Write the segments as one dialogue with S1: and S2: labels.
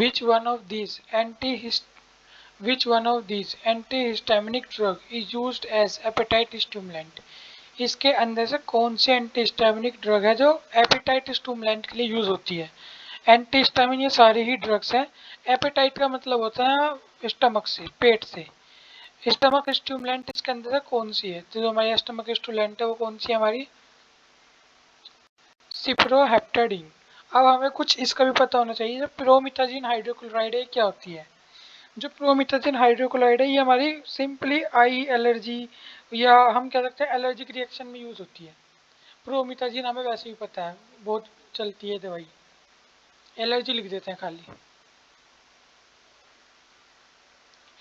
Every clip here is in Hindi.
S1: Which one of these antihistaminic drug is used as appetite stimulant? इसके अंदर से कौन सी एंटीहिस्टामिनिक ड्रग है जो एपेटाइट स्टिमुलेंट के लिए यूज होती है? एंटीहिस्टामिन ये सारी ही ड्रग्स हैं। एपेटाइट का मतलब होता है स्टमक से, पेट से। स्टमक स्टिमुलेंट इसके अंदर से कौन सी है? तो जो हमारी स्टमक स्टिमुलेंट है वो कौन सी है हमारी? सिप्रोहेप्टेडिन। अब हमें कुछ इसका भी पता होना चाहिए, जो प्रोमिथाजिन हाइड्रोक्लोराइड है क्या होती है? जो प्रोमिथाजिन हाइड्रोक्लोराइड है ये हमारी सिंपली आई एलर्जी या हम कह सकते हैं एलर्जिक रिएक्शन में यूज होती है। प्रोमिथाजिन हमें वैसे भी पता है, बहुत चलती है दवाई, एलर्जी लिख देते हैं खाली।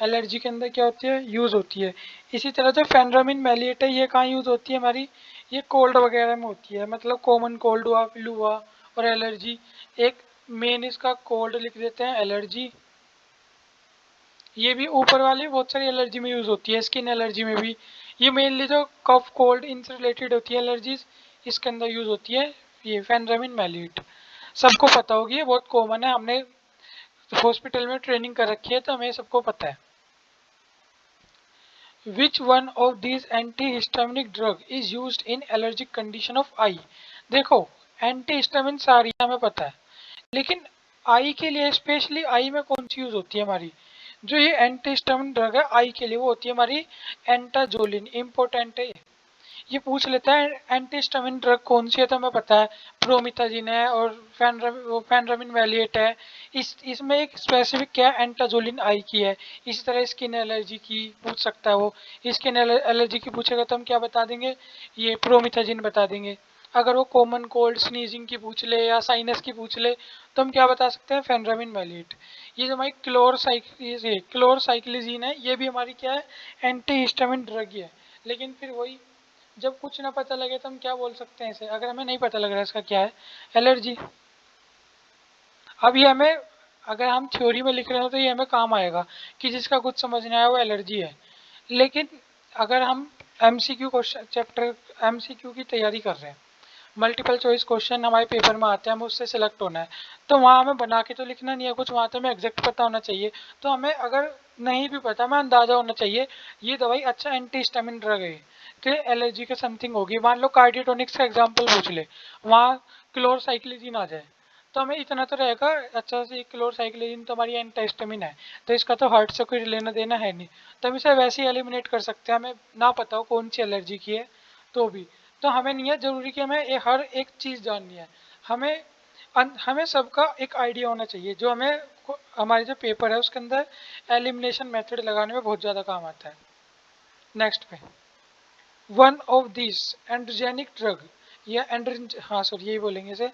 S1: एलर्जी के अंदर क्या होती है? यूज होती है। इसी तरह जो फेनरामिन मैलिएट है ये कहाँ यूज होती है हमारी? ये कोल्ड वगैरह में होती है, मतलब कॉमन कोल्ड हुआ, फ्लू हुआ और एलर्जी। एक मेन इसका कोल्ड लिख देते हैं, एलर्जी। ये भी ऊपर वाली बहुत सारी एलर्जी में यूज होती है, स्किन एलर्जी में भी। ये मेनली जो कफ कोल्ड इनसे रिलेटेड होती है एलर्जीज, इसके अंदर यूज होती है ये फेनरामिन मैलिएट। सबको पता होगी, ये बहुत कॉमन है, हमने हॉस्पिटल में ट्रेनिंग कर रखी है तो हमें सबको पता है। Which one of these antihistaminic drug is used in allergic condition of eye? देखो एंटीहिस्टामिन सारी हमें पता है, लेकिन आई के लिए स्पेशली आई में कौन सी यूज होती है हमारी? जो ये एंटीहिस्टामिन ड्रग है आई के लिए वो होती है हमारी एंटाजोलिन। इम्पोर्टेंट है, ये पूछ लेता है एंटीहिस्टामिन ड्रग कौन सी है तो हमें पता है प्रोमिथाजिन है और फेनरामिन वैलिएट है। इसमें एक स्पेसिफिक क्या है? एंटाजोलिन आई की है। इसी तरह स्किन एलर्जी की पूछ सकता है वो, स्किन एलर्जी की पूछेगा तो हम क्या बता देंगे? ये प्रोमिथाजिन बता देंगे। अगर वो कॉमन कोल्ड स्नीजिंग की पूछ ले या साइनस की पूछ ले तो हम क्या बता सकते हैं? फेनरामिन वैलिएट। ये जो हमारी क्लोरसाइक्लिजीन है ये भी हमारी क्या है? एंटीहिस्टामिन ड्रग ही है। लेकिन फिर वही, जब कुछ ना पता लगे तो हम क्या बोल सकते हैं इसे? अगर हमें नहीं पता लग रहा है इसका क्या है, एलर्जी। अब ये हमें, अगर हम थ्योरी में लिख रहे हो तो ये हमें काम आएगा कि जिसका कुछ समझ नहीं आया वो एलर्जी है। लेकिन अगर हम एमसीक्यू क्वेश्चन चैप्टर एमसीक्यू की तैयारी कर रहे हैं, मल्टीपल चॉइस क्वेश्चन हमारे पेपर में आते हैं, हमें उससे सिलेक्ट होना है, तो वहाँ हमें बना के तो लिखना नहीं है कुछ, वहाँ तो हमें एग्जैक्ट पता होना चाहिए। तो हमें अगर नहीं भी पता, हमें अंदाजा होना चाहिए ये दवाई अच्छा एंटीहिस्टामिन ड्रग है तो एलर्जी के समथिंग होगी। मान लो कार्डियोटोनिक्स का एग्जाम्पल पूछ ले, वहाँ क्लोरसाइक्लिजिन आ जाए तो हमें इतना तो रहेगा अच्छा से क्लोरसाइक्लिजिन तो हमारी एंटीहिस्टामिन है तो इसका तो हार्ट से कोई लेना देना है नहीं, तो हम इसे वैसे ही एलिमिनेट कर सकते हैं। हमें ना पता हो कौन सी एलर्जी की है तो भी, तो हमें नहीं है जरूरी कि हमें ये हर एक चीज़ जाननी है। हमें हमें सबका एक आइडिया होना चाहिए जो हमें हमारे जो पेपर है उसके अंदर एलिमिनेशन मेथड लगाने में बहुत ज़्यादा काम आता है। नेक्स्ट पे, one of this androgenic drug या हाँ सॉरी यही बोलेंगे इसे,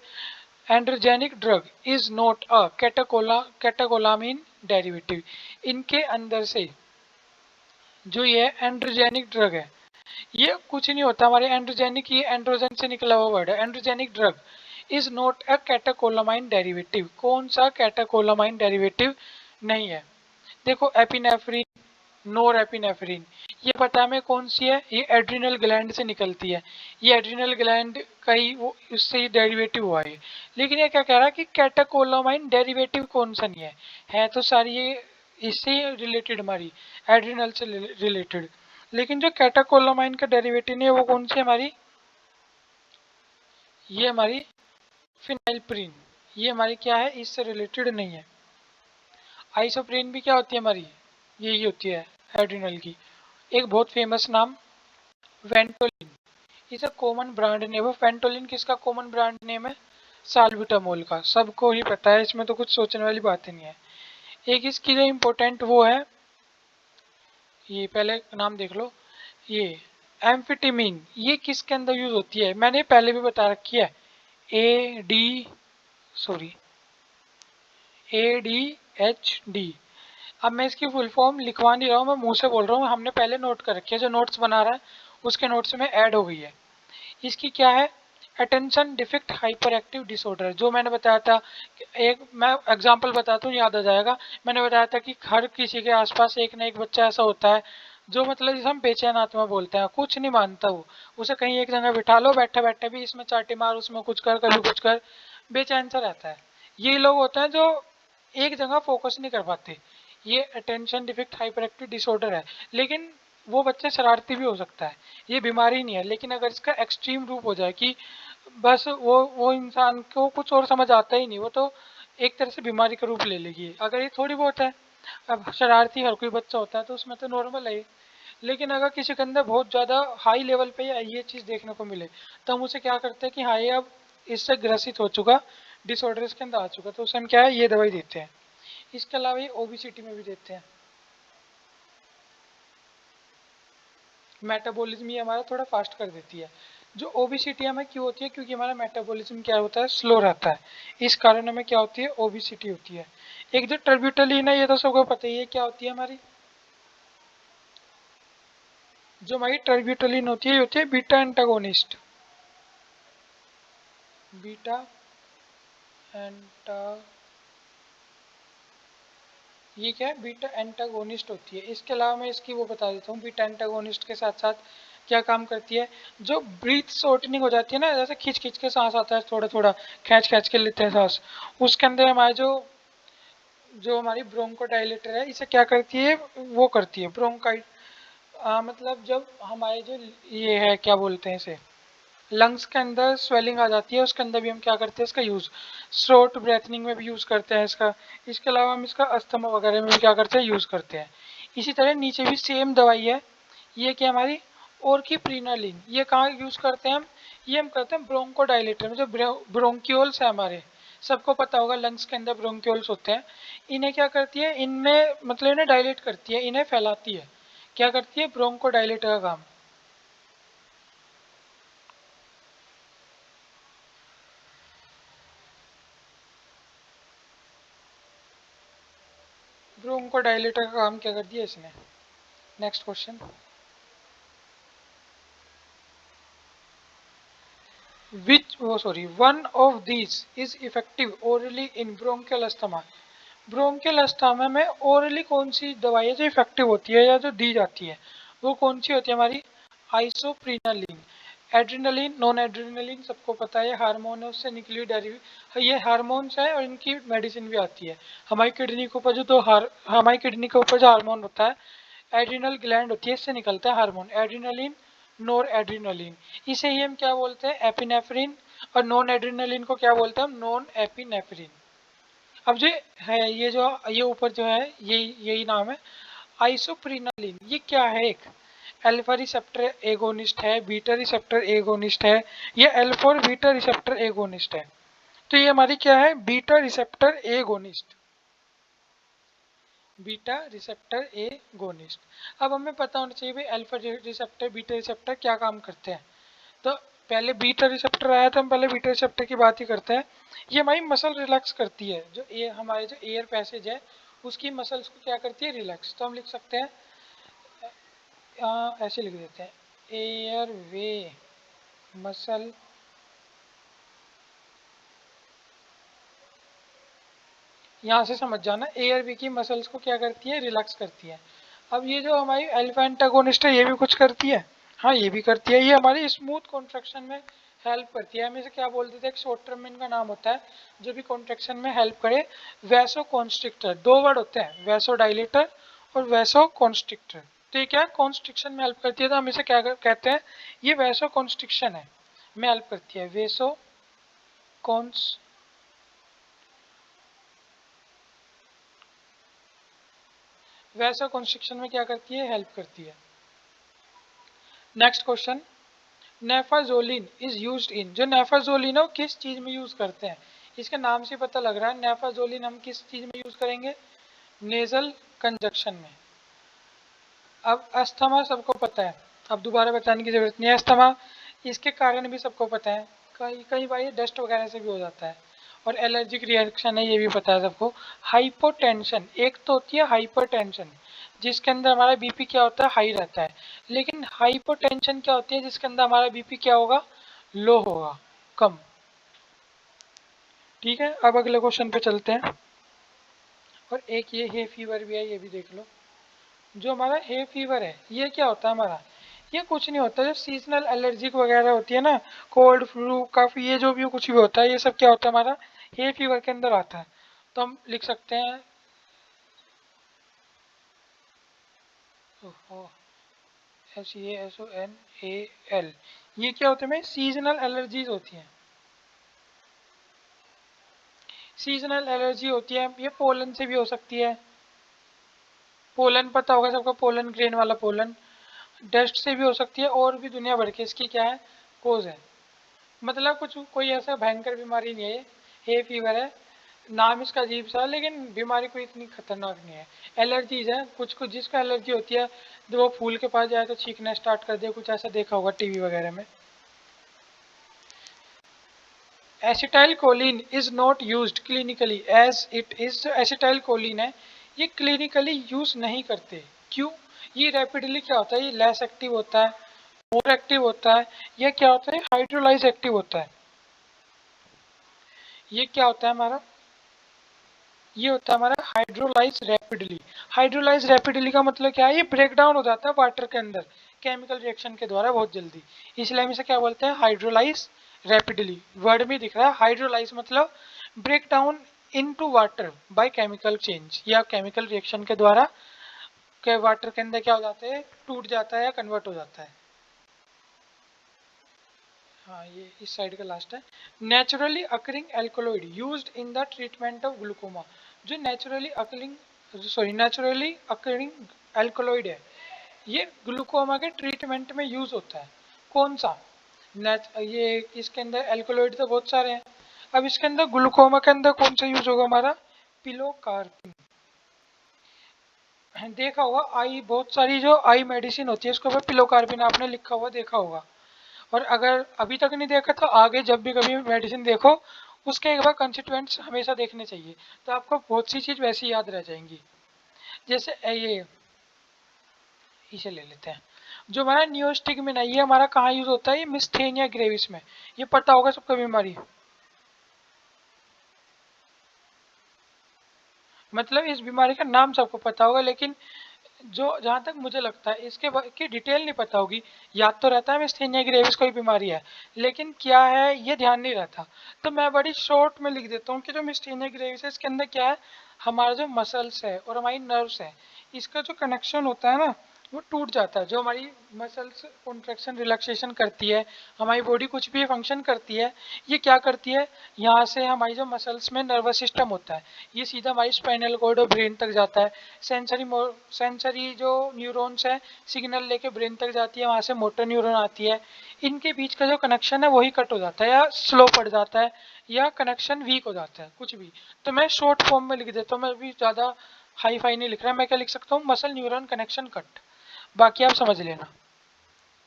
S1: androgenic drug is not a catecholamine derivative. इनके अंदर से जो ये एंड्रोजेनिक ड्रग है ये कुछ नहीं होता हमारे एंड्रोजेनिक, ये एंड्रोजन से निकला हुआ वर्ड है। Androgenic drug is not a catecholamine derivative. कौन सा कैटाकोलामाइन डेरिवेटिव नहीं है? देखो एपिनेफ्रिन, नोर एपिनेफ्रिन, ये पता हमें कौन सी है? ये एड्रिनल ग्लैंड से निकलती है, ये एड्रिनल ग्लैंड का ही वो उससे ही डेरिवेटिव हुआ है। लेकिन ये क्या कह रहा है कि कैटाकोलामाइन डेरिवेटिव कौन सा नहीं है तो सारी ये इससे रिलेटेड हमारी एड्रिनल से रिलेटेड। लेकिन जो कैटाकोलामाइन का डेरिवेटिव है वो कौन सी हमारी? ये हमारी फिनाइलप्रीन, ये हमारी क्या है? इससे रिलेटेड नहीं है। आइसोप्रीन भी क्या होती है हमारी? यही होती है एड्रिनल की। एक बहुत फेमस नाम वेंटोलिन, इसे कॉमन ब्रांड नेम है। वेंटोलिन किसका कॉमन ब्रांड नेम है? साल्ब्यूटामोल का, सबको ही पता है, इसमें तो कुछ सोचने वाली बात ही नहीं है। एक इसकी जो इम्पोर्टेंट वो है, ये पहले नाम देख लो, ये एम्फिटिमिन, ये किसके अंदर यूज होती है? मैंने पहले भी बता रखी है, ए डी सॉरी ADHD। अब मैं इसकी फुल फॉर्म लिखवा नहीं रहा हूँ, मैं मुंह से बोल रहा हूँ, हमने पहले नोट कर रखी है, जो नोट्स बना रहा है उसके नोट्स में ऐड हो गई है। इसकी क्या है? Attention deficit hyper active disorder, जो मैंने बताया था। एक मैं एग्जांपल बताता हूँ याद आ जाएगा। मैंने बताया था कि हर किसी के आसपास एक ना एक बच्चा ऐसा होता है जो मतलब जिसे हम बेचैन आत्मा बोलते हैं, कुछ नहीं मानता वो, उसे कहीं एक जगह बिठा लो, बैठे बैठे भी इसमें चाटी मार उसमें कुछ कर कभी कुछ कर, बेचैन सा रहता है। ये लोग होते हैं जो एक जगह फोकस नहीं कर पाते। ये attention deficit hyper active disorder है, लेकिन वो बच्चा शरारती भी हो सकता है, ये बीमारी नहीं है। लेकिन अगर इसका एक्सट्रीम रूप हो जाए कि बस वो इंसान को कुछ और समझ आता ही नहीं, वो तो एक तरह से बीमारी का रूप ले लेगी। अगर ये थोड़ी बहुत है, अब शरारती हर कोई बच्चा होता है तो उसमें तो नॉर्मल है। लेकिन अगर किसी के अंदर बहुत ज़्यादा हाई लेवल पे ये चीज़ देखने को मिले, तो हम उसे क्या करते हैं कि हाँ ये अब इससे ग्रसित हो चुका, डिसऑर्डर इसके अंदर आ चुका, तो उसे हम क्या है ये दवाई देते हैं। इसके अलावा ये ओबिसिटी में भी देते हैं। मेटाबॉलिज्म ये हमारा थोड़ा फास्ट कर देती है। जो ओबिसिटी हमें क्यों होती है, क्योंकि हमारा मेटाबॉलिज्म क्या होता है, स्लो रहता है, इस कारण हमें क्या होती है, ओबिसिटी होती है। एक जो ट्रिब्यूटलिन है, ये तो सबको पता ही है क्या होती है हमारी। जो हमारी ट्रिब्यूटलिन होती है, ये होती है बीटा एंटागोनिस्ट। बीटा एंटा ये क्या है, बीटा एंटागोनिस्ट होती है। इसके अलावा मैं इसकी वो बता देता हूँ, बीटा एंटागोनिस्ट के साथ साथ क्या काम करती है। जो ब्रीथ शॉर्टनिंग हो जाती है ना, जैसे खींच खींच के सांस आता है, थोड़ा थोड़ा खींच खींच के लेते हैं सांस, उसके अंदर हमारे जो जो हमारी ब्रोंको डायलेटर है, इसे क्या करती है, वो करती है ब्रोंकाइट। मतलब जब हमारे जो ये है क्या बोलते हैं इसे, लंग्स के अंदर स्वेलिंग आ जाती है, उसके अंदर भी हम क्या करते हैं इसका यूज़, थ्रोट ब्रेथनिंग में भी यूज़ करते हैं इसका। इसके अलावा हम इसका अस्थमा वगैरह में भी क्या करते हैं, यूज़ करते हैं। इसी तरह नीचे भी सेम दवाई है, ये क्या हमारी और की प्रीनालिन, ये कहाँ यूज़ करते हैं हम, ये हम करते हैं ब्रोंको डायलेटर में। जो ब्रोंक्यूल्स है हमारे, सबको पता होगा लंग्स के अंदर ब्रोंक्यूल्स होते हैं, इन्हें क्या करती है, इनमें मतलब इन्हें डायलेट करती है, इन्हें फैलाती है। क्या करती है, ब्रोंको डायलेटर का काम। ब्रोंको डायलेटर का काम क्या कर दिया इसने। Next question, which oh sorry one of these is effective orally in bronchial asthma। Bronchial asthma में ओरली कौन सी दवाई है जो इफेक्टिव होती है या जो दी जाती है, वो कौन सी होती है हमारी, आइसोप्रीनालिन। एड्रेनलिन, नॉन एड्रेनलिन सबको पता है, हार्मोन है, उससे निकली डेरिव ये हार्मोन्स है, और इनकी मेडिसिन भी आती है। हमारी किडनी के ऊपर जो हमारी किडनी के ऊपर जो हार्मोन होता है, एड्रिनल ग्लैंड होती है, इससे निकलता है हार्मोन एड्रिनलिन, नोर एड्रिनलिन। इसे ही हम क्या बोलते हैं, एपिनेफ्रिन। और नॉन एड्रिनलिन को क्या बोलते हैं हम, नॉन एपिनेफ्रिन। अब जो है ये जो ये ऊपर जो है यही नाम है, आइसोप्रीनालिन। ये क्या है, एक अल्फा रिसेप्टर एगोनिस्ट है, बीटा रिसेप्टर एगोनिस्ट है, ये अल्फा और बीटा रिसेप्टर एगोनिस्ट है। तो ये हमारी क्या है, beta receptor agonist, beta receptor agonist. अब हमें पता होना चाहिए भाई अल्फा रिसेप्टर बीटा रिसेप्टर क्या काम करते हैं। तो पहले बीटा रिसेप्टर आया, तो हम पहले बीटा रिसेप्टर की बात ही करते हैं। ये हमारी मसल रिलैक्स करती है, जो हमारे जो एयर पैसेज है उसकी मसल्स को क्या करती है, रिलैक्स। तो हम लिख सकते हैं ऐसे लिख देते हैं, एयर वे मसल यहाँ से समझ जाना, एयर वे की मसल्स को क्या करती है, रिलैक्स करती है। अब ये जो हमारी अल्फा एंटागोनिस्ट है, ये भी कुछ करती है, हाँ ये भी करती है। ये हमारी स्मूथ कॉन्ट्रैक्शन में हेल्प करती है। हम इसे क्या बोलते थे, एक शॉर्ट टर्म में इनका नाम होता है, जो भी कॉन्ट्रैक्शन में हेल्प करे। वैसो कॉन्स्ट्रिक्टर, दो वर्ड होते हैं, वैसो डायलेटर और वैसो कॉन्स्ट्रिक्टर। तो ये क्या कॉन्स्ट्रिक्शन में हेल्प करती है, तो हम इसे क्या कहते हैं, ये वैसो कॉन्स्ट्रिक्शन है में हेल्प करती है, वेसो कॉन्स वैसा कॉन्स्ट्रिक्शन में क्या करती है, हेल्प करती है। Next question, naphazoline is used in. जो नेफाजोलिन है वो किस चीज में यूज करते हैं, इसके नाम से पता लग रहा है। नेफाजोलिन हम किस चीज में यूज करेंगे, नेजल कंजक्शन में। अब अस्थमा सबको पता है, अब दोबारा बताने की जरूरत नहीं है। अस्थमा इसके कारण भी सबको पता है, कई कई बार ये डस्ट वगैरह से भी हो जाता है, और एलर्जिक रिएक्शन है ये भी पता है सबको। हाइपोटेंशन, एक तो होती है हाइपरटेंशन जिसके अंदर हमारा बीपी क्या होता है, हाई रहता है। लेकिन हाइपोटेंशन क्या होती है, जिसके अंदर हमारा बीपी क्या होगा, लो होगा, कम। ठीक है, अब अगले क्वेश्चन पे चलते हैं। और एक ये हे फीवर भी है, ये भी देख लो। जो हमारा हे फीवर है, ये क्या होता है हमारा, ये कुछ नहीं होता। जो सीजनल एलर्जिक वगैरह होती है ना, कोल्ड फ्लू काफी, ये जो भी कुछ भी होता है, ये सब क्या होता है हमारा हे फीवर के अंदर आता है। तो हम लिख सकते हैं SEASONAL। ये क्या होते हैं? सीजनल एलर्जीज होती हैं। सीजनल एलर्जी होती है, ये पोलन से भी हो सकती है। पोलन पता होगा सबका, पोलन ग्रेन वाला पोलन। डस्ट से भी हो सकती है, और भी दुनिया भर की इसकी क्या है कोज है। मतलब कुछ कोई ऐसा भयंकर बीमारी नहीं है, हे फीवर है, नाम इसका अजीब सा, लेकिन बीमारी कोई इतनी खतरनाक नहीं है। एलर्जीज है कुछ कुछ, जिसका एलर्जी होती है जब वो फूल के पास जाए तो छींकना स्टार्ट कर दे, कुछ ऐसा देखा होगा टीवी वगैरह में। Acetylcholine is not used clinically as it is. जो एसिटाइल कोलिन है ये क्लिनिकली यूज नहीं करते। क्यों? ये रैपिडली क्या होता है, ये लेस एक्टिव होता है, मोर एक्टिव होता है। ये क्या होता है? हाइड्रोलाइज एक्टिव होता है। ये क्या होता है हमारा? ये होता है हमारा हाइड्रोलाइज रैपिडली। हाइड्रोलाइज रैपिडली का मतलब क्या है? ये ब्रेक डाउन हो जाता है वाटर के अंदर केमिकल रिएक्शन के द्वारा बहुत जल्दी, इसलिए हम इसे क्या बोलते हैं? Hydrolyse rapidly. वर्ड में दिख रहा है हाइड्रोलाइज मतलब break down into water by chemical change, या केमिकल रिएक्शन के द्वारा के वाटर के अंदर क्या हो जाता है? टूट जाता है या कन्वर्ट हो जाता है। हाँ, ये इस साइड का लास्ट है। Naturally occurring alkaloid used in the treatment of glaucoma. जो नेचुरली अकरिंग एल्कोलॉइड है, ये ग्लूकोमा के ट्रीटमेंट में यूज होता है। कौन सा? ये इसके अंदर एल्कोलॉइड तो बहुत सारे हैं, अब इसके अंदर ग्लूकोमा के अंदर कौन सा यूज होगा हमारा? पिलोकार्पिन। देखा होगा आई, बहुत सारी जो आई मेडिसिन होती है उसके ऊपर पिलोकार्पिन आपने लिखा हुआ देखा होगा। और अगर अभी तक नहीं देखा तो आगे जब भी कभी मेडिसिन देखो उसके एक बार कंस्टिट्यूएंट्स हमेशा देखने चाहिए, तो आपको बहुत सी चीज़ वैसी याद रह जाएंगी। जैसे ये इसे ले लेते हैं, जो हमारा नियोस्टिगमिन है, ये हमारा कहाँ यूज होता है? ये मिस्थेनिया ग्रेविस में। ये पता होगा सबको बीमारी, मतलब इस बीमारी का नाम सबको पता होगा, लेकिन जो जहाँ तक मुझे लगता है इसके की डिटेल नहीं पता होगी। याद तो रहता है मिस्थेनिया ग्रेविस कोई बीमारी है, लेकिन क्या है ये ध्यान नहीं रहता। तो मैं बड़ी शॉर्ट में लिख देता हूँ कि जो मिस्थेनिया ग्रेविस है इसके अंदर क्या है? हमारा जो मसल्स है और हमारी नर्व्स है, इसका जो कनेक्शन होता है ना, वो टूट जाता है। जो हमारी मसल्स कॉन्ट्रेक्शन रिलैक्सेशन करती है, हमारी बॉडी कुछ भी फंक्शन करती है, ये क्या करती है? यहाँ से हमारी जो मसल्स में नर्वस सिस्टम होता है, ये सीधा हमारी स्पाइनल कॉर्ड और ब्रेन तक जाता है। सेंसरी जो न्यूरॉन्स है सिग्नल लेके ब्रेन तक जाती है, वहाँ से मोटर न्यूरॉन आती है। इनके बीच का जो कनेक्शन है वही कट हो जाता है, या स्लो पड़ जाता है, या कनेक्शन वीक हो जाता है, कुछ भी। तो मैं शॉर्ट फॉर्म में लिख देता हूँ, मैं भी ज़्यादा हाई फाई नहीं लिख रहा। मैं क्या लिख सकता हूँ? Muscle neuron connection cut. बाकी आप समझ लेना,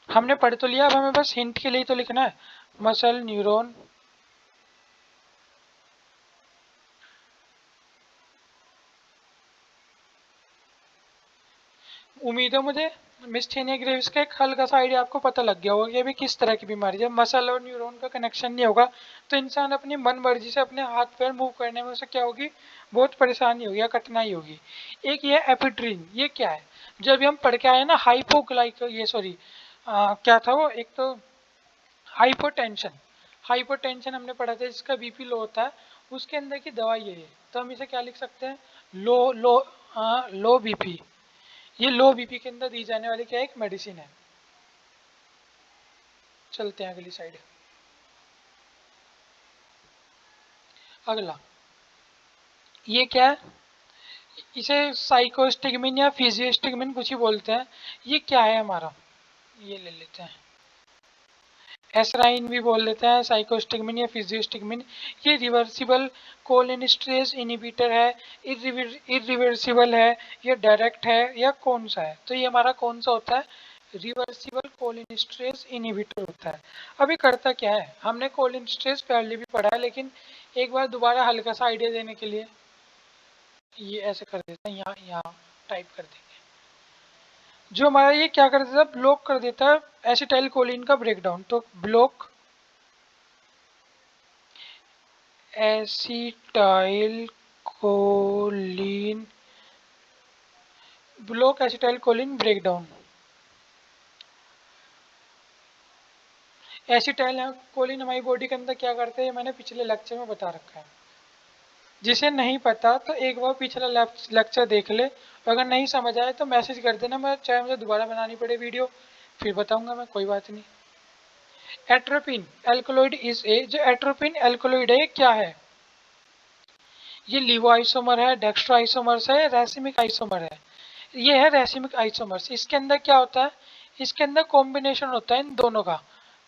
S1: हमने पढ़ तो लिया, अब हमें बस हिंट के लिए तो लिखना है। Muscle neuron. उम्मीद है मुझे मिस्थेनिया ग्रेविस का एक हल्का सा आइडिया आपको पता लग गया होगा कि अभी किस तरह की बीमारी। जब मसल और न्यूरॉन का कनेक्शन नहीं होगा तो इंसान अपनी मन मर्जी से अपने हाथ पैर मूव करने में उसे क्या होगी? बहुत परेशानी होगी या कठिनाई होगी। एक ये एपिड्रीन, ये क्या है? जब भी हम पढ़ के आए ना हाइपोग्लाइक, ये सॉरी क्या था वो, एक तो हाइपोटेंशन। हाइपोटेंशन हमने पढ़ा था, जिसका बीपी लो होता है, उसके अंदर की दवाई है ये। तो हम इसे क्या लिख सकते हैं? लो लो लो बीपी। ये लो बीपी के अंदर दी जाने वाली क्या एक मेडिसिन है। चलते हैं अगली साइड। अगला ये क्या है? इसे साइकोस्टिगमिन या फिजियोस्टिगमिन कुछ ही बोलते हैं। ये क्या है हमारा? ये ले लेते हैं, एसराइन भी बोल देते हैं, साइकोस्टिगमिन या फिजियोस्टिगमिन। ये रिवर्सिबल कोलिनिस्ट्रेज इनिबिटर है, इरिवर्सिबल है, या डायरेक्ट है, या कौन सा है? तो ये हमारा कौन सा होता है? रिवर्सिबल कोलिनिस्ट्रेज इनिबिटर होता है। अभी करता क्या है? हमने कोलिनिस्ट्रेज पहले भी पढ़ा है, लेकिन एक बार दोबारा हल्का सा आइडिया देने के लिए ये ऐसे कर देते हैं, यहाँ यहाँ टाइप कर देंगे। जो हमारा ये क्या कर देता है? ब्लॉक कर देता है एसिटाइल कोलिन का ब्रेकडाउन। तो block acetyl choline, block acetyl choline breakdown. Acetyl choline हमारी बॉडी के अंदर क्या करते हैं, मैंने पिछले लेक्चर में बता रखा है। जिसे नहीं पता तो एक बार पिछला लेक्चर देख ले, अगर नहीं समझ आए तो मैसेज कर देना, मैं चाहे मुझे दोबारा बनानी पड़े वीडियो फिर बताऊंगा मैं, कोई बात नहीं। एट्रोपिन एल्कोलॉइड इज ए, जो एट्रोपिन एल्कोलॉइड है क्या है? ये लिवो आइसोमर है, डेक्स्ट्रो आइसोमर्स है, रेसिमिक आइसोमर है। ये है रेसिमिक आइसोमर्स। इसके अंदर क्या होता है? इसके अंदर कॉम्बिनेशन होता है इन दोनों का,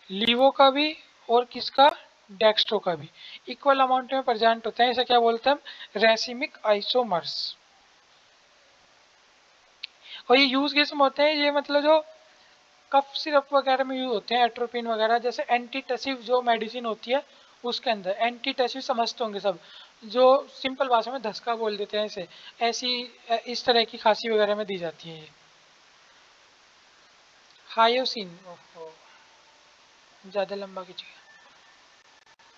S1: लिवो का भी और किसका, डेक्स्ट्रो का भी, इक्वल अमाउंट में प्रेजेंट होता है। इसे क्या बोलते हैं हम? Racemic isomers. और ये यूज किस में होते हैं? ये मतलब जो कफ सिरप वगैरह में यूज होते हैं, एट्रोपिन वगैरह, जैसे एंटीटसिव जो मेडिसिन होती है उसके अंदर। एंटीटसिव समझते होंगे सब, जो सिंपल भाषा में धसका बोल देते हैं इसे, ऐसी इस तरह की खांसी वगैरह में दी जाती है ये। हायोसिन, ओहो ज्यादा लंबा खींचिए।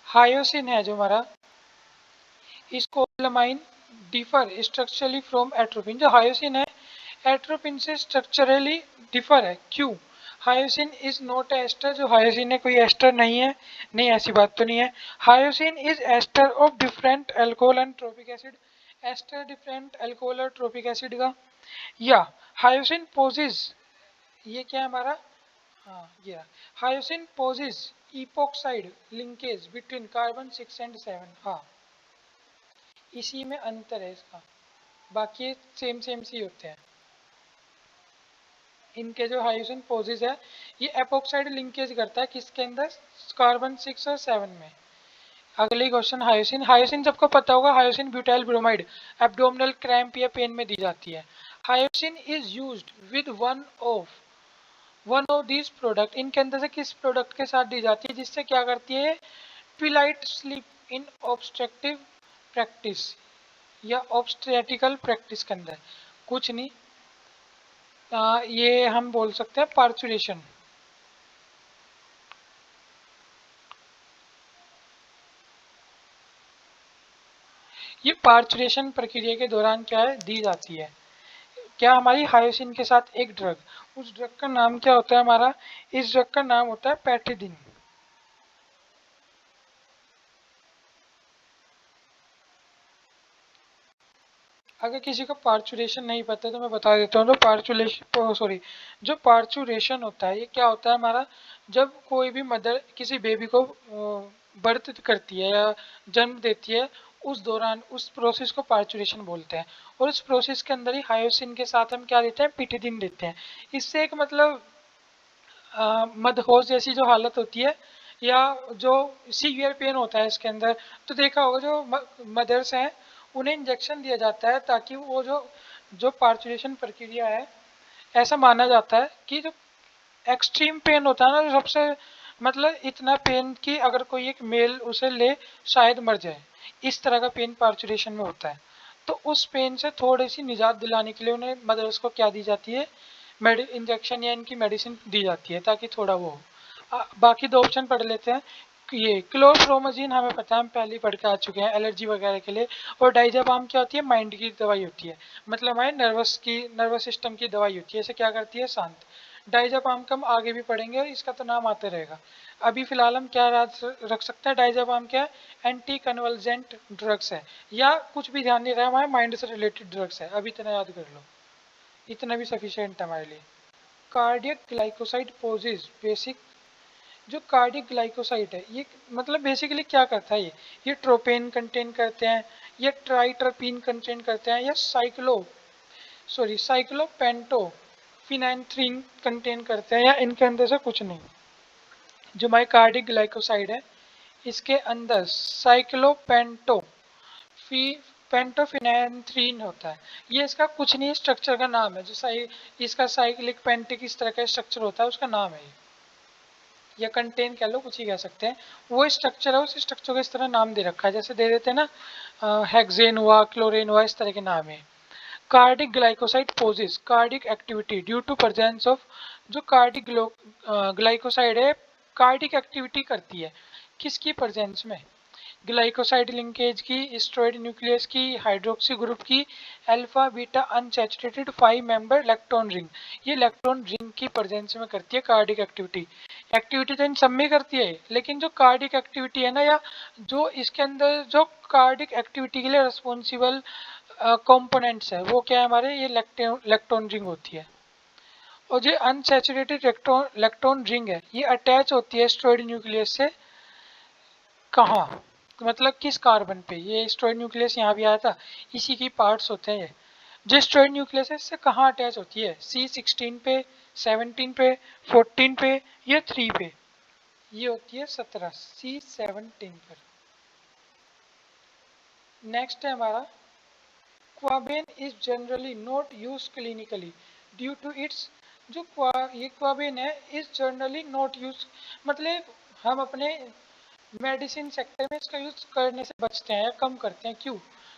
S1: हायोसिन है जो हमारा, scopolamine differ structurally from atropine. जो हायोसिन है एट्रोपिन से स्ट्रक्चरली डिफर है। क्यों? Hyoscine is not ester. जो हायोसिन है कोई एस्टर नहीं है, नहीं ऐसी बात तो नहीं है। Hyoscine is ester of different alcohol and tropic acid. Ester different alcohol और ट्रोपिक एसिड का। या हायोसिन पोजेस, ये क्या है हमारा, हाँ ये hyoscine possess epoxide linkage between carbon 6 and 7। हाँ इसी में अंतर है इसका, बाकी सेम सेम सी होते हैं। इनके जो हाइड्रोजन पोजेस है ये एपोक्साइड लिंकेज करता है किसके अंदर, कार्बन 6 और 7 में। अगले क्वेश्चन, हायोसिन। हायोसिन सबको पता होगा, hyoscine butyl bromide abdominal cramp या पेन में दी जाती है। Hyoscine is used with one of this product. इनके अंदर से किस प्रोडक्ट के साथ दी जाती है जिससे क्या करती है, Twilight sleep in obstructive practice या ऑब्स्ट्रेटिकल प्रैक्टिस के अंदर, कुछ नहीं, ये हम बोल सकते हैं पार्चुरेशन। ये पार्चुरेशन प्रक्रिया के दौरान क्या है, दी जाती है। क्या हमारी हायोसिन के साथ एक ड्रग, उस ड्रग का नाम क्या होता है हमारा, इस ड्रग का नाम होता है पैटिडिन। अगर किसी को पार्चुरेशन नहीं पता तो मैं बता देता हूँ। तो पार्चुलेशन, सॉरी, जो पार्चुरेशन होता है ये क्या होता है हमारा, जब कोई भी मदर किसी बेबी को बर्थ करती है या जन्म देती है, उस दौरान उस प्रोसेस को पार्चुरेशन बोलते हैं। और उस प्रोसेस के अंदर ही हायोसिन के साथ हम क्या देते हैं, पिटिडिन देते हैं। इससे एक मतलब मदहोश जैसी जो हालत होती है या जो सीवियर पेन होता है इसके अंदर, तो देखा होगा जो मदर्स हैं उन्हें इंजेक्शन दिया जाता है ताकि वो जो जो पार्चुरेशन प्रक्रिया है, ऐसा माना जाता है कि जो एक्सट्रीम पेन होता है ना, जो सबसे मतलब इतना पेन कि अगर कोई एक मेल उसे ले शायद मर जाए, इस तरह का पेन पार्चुरेशन में होता है। तो उस पेन से थोड़ी सी निजात दिलाने के लिए उन्हें मदर्स को क्या दी जाती है, इंजेक्शन या इनकी मेडिसिन दी जाती है ताकि थोड़ा वो हो। बाकी दो ऑप्शन पढ़ लेते हैं। ये क्लोफ्रोमाजीन हमें पता है, हम पहले ही पढ़ के आ चुके हैं एलर्जी वगैरह के लिए। और डाइजाबाम क्या होती है, माइंड की दवाई होती है, मतलब हमारे नर्वस सिस्टम की दवाई होती है। इसे क्या करती है, शांत। डाइजाबाम का हम आगे भी पढ़ेंगे और इसका तो नाम आते रहेगा। अभी फिलहाल हम क्या याद रख सकते हैं, डाइजाबाम क्या है, एंटी कन्वल्जेंट ड्रग्स है, या कुछ भी ध्यान नहीं रहा हमारे माइंड से रिलेटेड ड्रग्स है, अभी इतना याद कर लो, इतना भी सफिशिएंट है हमारे लिए। Cardiac glycoside possess basic. जो कार्डियक ग्लाइकोसाइड है ये मतलब बेसिकली क्या करता है, ये ट्रोपेन कंटेन करते हैं, ये ट्राइटरपीन कंटेन करते हैं, या साइक्लोपेंटो फिनाइनथ्रीन कंटेन करते हैं, या इनके अंदर से कुछ नहीं। जो माइकार्डिक ग्लाइकोसाइड है इसके अंदर साइक्लोपेंटो फी पेंटोफिनैंथ्रीन होता है। ये इसका कुछ नहीं, स्ट्रक्चर का नाम है, जो इसका साइक्लिक पेंटिक इस तरह का स्ट्रक्चर होता है उसका नाम है ये, या कंटेन कह लो, कुछ ही कह सकते हैं। वो स्ट्रक्चर है, उस स्ट्रक्चर को इस तरह नाम दे रखा है, जैसे दे देते हैं ना हेक्सेन हुआ, क्लोरेन हुआ, इस तरह के नाम है। Cardiac glycoside possess cardiac activity due to presence of. जो कार्डिक ग्लाइकोसाइड है कार्डिक एक्टिविटी करती है किसकी प्रेजेंस में, ग्लाइकोसाइड लिंकेज की, स्टेरॉयड न्यूक्लियस की, हाइड्रोक्सी ग्रुप की, alpha beta unsaturated 5 member electron ring. ये इलेक्ट्रॉन रिंग की प्रेजेंस में करती है कार्डिक एक्टिविटी। एक्टिविटी तो इन सब में करती है, लेकिन जो कार्डिक एक्टिविटी है ना, या जो इसके अंदर जो कार्डिक एक्टिविटी के लिए रिस्पॉन्सिबल कंपोनेंट्स है, वो क्या है हमारे, ये इलेक्ट्रॉन रिंग होती है। और जो अनसैचुरेटेड इलेक्ट्रॉन रिंग है, ये अटैच होती है स्टेरॉयड न्यूक्लियस से। कहाँ, मतलब किस कार्बन पे, ये स्टेरॉयड न्यूक्लियस यहाँ भी आया था, इसी की पार्ट्स होते हैं ये। जो स्टेरॉयड न्यूक्लियस है, इससे कहाँ अटैच होती है, C16 पे, 17 पे, 14 पे, या 3 पे। ये होती है 17, C17 पर। नेक्स्ट है हमारा, ouabain is generally not use clinically due to its. जो ये क्वाबेन है, इज जनरली नॉट यूज, मतलब हम अपने मेडिसिन सेक्टर में इसका यूज करने से बचते हैं या कम करते हैं। क्यों?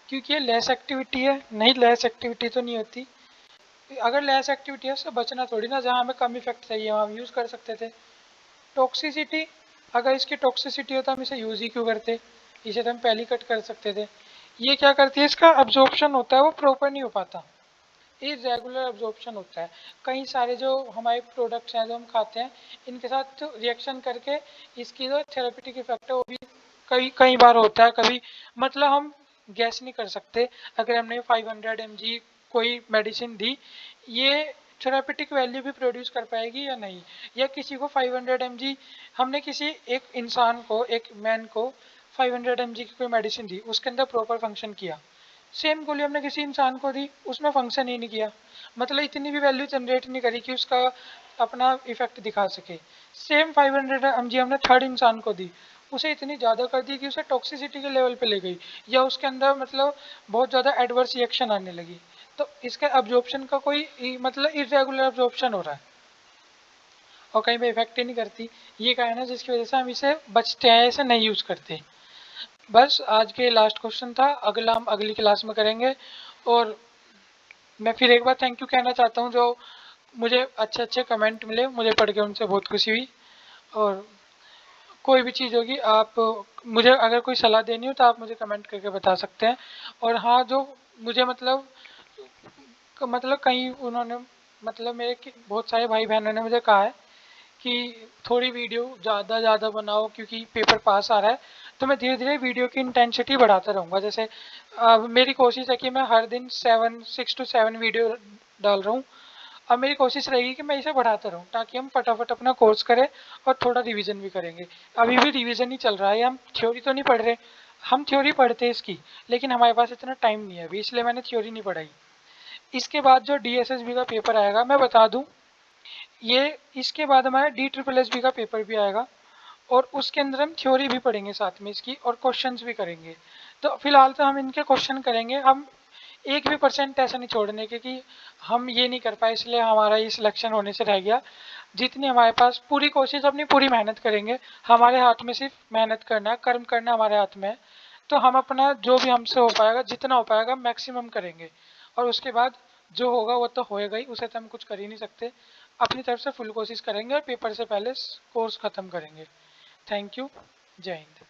S1: क्योंकि ये लेस एक्टिविटी है। नहीं, लेस एक्टिविटी तो नहीं होती। अगर लेस एक्टिविटी है उससे बचना थोड़ी ना, जहाँ हमें कम इफेक्ट चाहिए वहाँ हम यूज कर सकते थे। टॉक्सिसिटी, अगर इसकी टॉक्सिसिटी हो तो हम इसे यूज ही क्यों करते, इसे तो हम पहले कट कर सकते थे। ये क्या करती है, इसका अब्जॉर्प्शन होता है वो प्रॉपर नहीं हो पाता, इरेगुलर अब्जॉर्प्शन होता है। कई सारे जो हमारे प्रोडक्ट्स हैं जो हम खाते हैं, इनके साथ रिएक्शन करके इसकी जो थेरेपेटिक इफेक्ट है वो भी कई कई बार होता है। कभी मतलब हम गैस नहीं कर सकते, अगर हमने 500 mg कोई मेडिसिन दी, ये थेरेपेटिक वैल्यू भी प्रोड्यूस कर पाएगी या नहीं। या किसी को 500 mg, हमने किसी एक इंसान को, एक मैन को 500 mg की कोई मेडिसिन दी, उसके अंदर प्रॉपर फंक्शन किया। सेम गोली हमने किसी इंसान को दी, उसमें फंक्शन ही नहीं किया, मतलब इतनी भी वैल्यू जनरेट नहीं करी कि उसका अपना इफेक्ट दिखा सके। सेम 500 mg हमने थर्ड इंसान को दी, उसे इतनी ज़्यादा कर दी कि उसे टॉक्सिसिटी के लेवल पे ले गई, या उसके अंदर मतलब बहुत ज़्यादा एडवर्स रिएक्शन आने लगी। तो इसका अब्जॉर्प्शन का कोई मतलब इरेगुलर अब्जॉर्प्शन हो रहा है और कहीं पे इफेक्ट ही नहीं करती। ये कारण है जिसकी वजह से हम इसे बचते हैं, इसे नहीं यूज़ करते। बस आज के लास्ट क्वेश्चन था, अगला हम अगली क्लास में करेंगे। और मैं फिर एक बार थैंक यू कहना चाहता हूँ, जो मुझे अच्छे अच्छे कमेंट मिले, मुझे पढ़ के उनसे बहुत खुशी हुई। और कोई भी चीज़ होगी, आप मुझे अगर कोई सलाह देनी हो तो आप मुझे कमेंट करके बता सकते हैं। और हाँ, जो मुझे मतलब कहीं उन्होंने, मतलब मेरे बहुत सारे भाई बहनों ने मुझे कहा है कि थोड़ी वीडियो ज़्यादा बनाओ क्योंकि पेपर पास आ रहा है। तो मैं धीरे धीरे वीडियो की इंटेंसिटी बढ़ाता रहूँगा। जैसे अब मेरी कोशिश है कि मैं हर दिन 6 to 7 वीडियो डाल रहा हूँ। अब मेरी कोशिश रहेगी कि मैं इसे बढ़ाता रहूँ ताकि हम फटाफट अपना कोर्स करें और थोड़ा रिवीजन भी करेंगे। अभी भी रिवीजन ही चल रहा है, हम थ्योरी तो नहीं पढ़ रहे। हम थ्योरी पढ़ते हैं इसकी, लेकिन हमारे पास इतना टाइम नहीं है अभी, इसलिए मैंने थ्योरी नहीं पढ़ाई। इसके बाद जो DSSB का पेपर आएगा, मैं बता दूँ, ये इसके बाद हमारा DSSSB का पेपर भी आएगा, और उसके अंदर हम थ्योरी भी पढ़ेंगे साथ में इसकी, और क्वेश्चंस भी करेंगे। तो फिलहाल तो हम इनके क्वेश्चन करेंगे, हम 1% ऐसा नहीं छोड़ने के कि हम ये नहीं कर पाए इसलिए हमारा ये सिलेक्शन होने से रह गया। जितनी हमारे पास पूरी कोशिश, अपनी पूरी मेहनत करेंगे। हमारे हाथ में सिर्फ मेहनत करना है, कर्म करना हमारे हाथ में है। तो हम अपना जो भी हमसे हो पाएगा, जितना हो पाएगा मैक्सिमम करेंगे, और उसके बाद जो होगा वो तो होएगा ही, उसे तो हम कुछ कर ही नहीं सकते। अपनी तरफ से फुल कोशिश करेंगे और पेपर से पहले कोर्स ख़त्म करेंगे। Thank you. जय हिंद।